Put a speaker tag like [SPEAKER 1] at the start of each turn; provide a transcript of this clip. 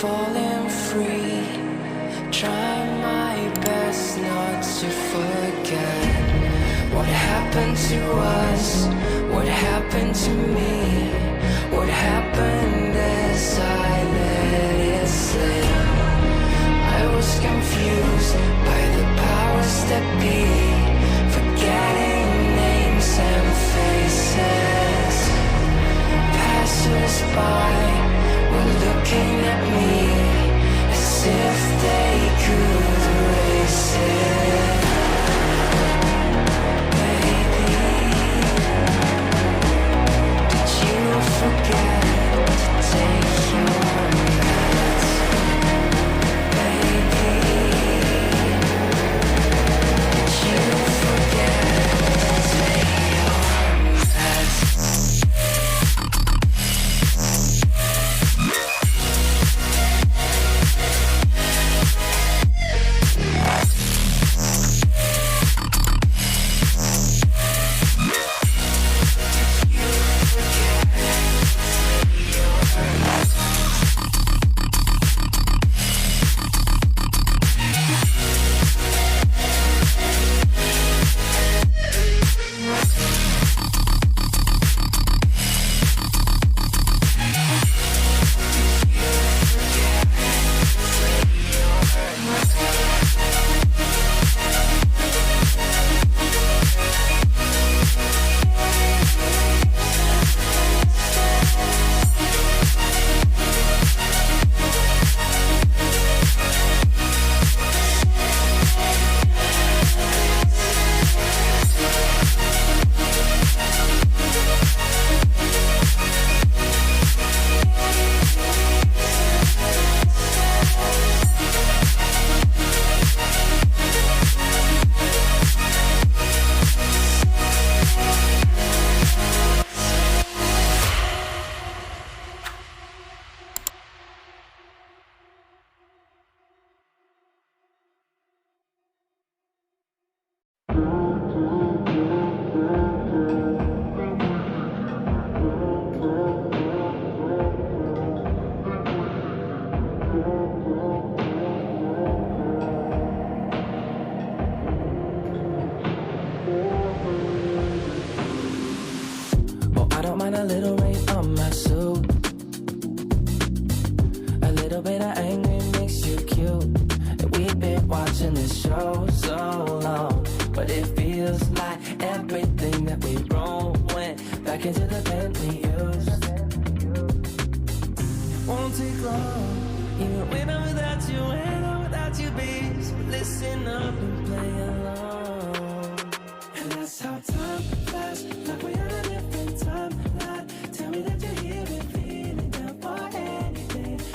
[SPEAKER 1] falling free. Try my best not to forget what happened to us, what happened to me, what happened as I let it slip. I was confused by the powers that be, forgetting names and faces. Passers-by were looking at me as if they could erase it. Baby, did you forget to take your meds? Baby, did you forget to take your meds? A little rain on my suit, a little bit of anger makes you cute. And we've been watching this show so long, but it feels like everything that we wrote went back into the